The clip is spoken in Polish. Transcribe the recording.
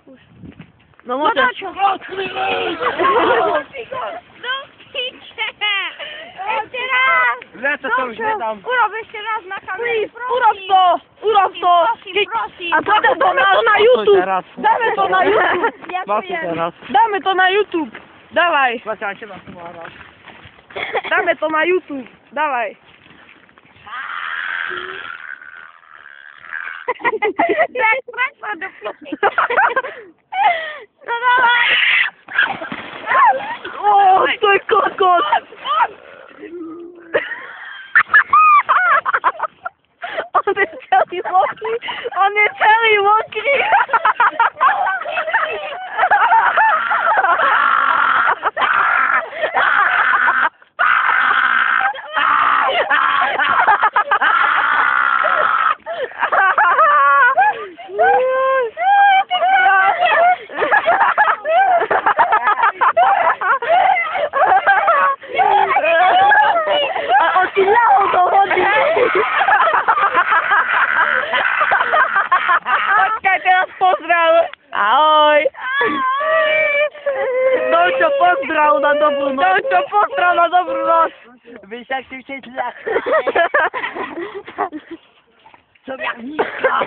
otwórz. No może. Jeszcze raz! Lecę to już nie dam. Uro, jeszcze raz na kamerę. Urok to! Prosim. A damy to na YouTube! teraz? Damy to na YouTube! Macie teraz. Damy to na YouTube! Dawaj! Słuchajcie, na sumara. Damy to na YouTube! Dawaj! Tak, do piosenki. No dawaj! O, ty kokos! On jest cały mokry! On jest cały mokry! A on ci lało do wody! Chodźcie, teraz pozdraw! Ahoj! Dolcio pozdraw na dobrą noc! Dolcio pozdraw na dobrą noc! Wiesz jak się dla... Co jak niska!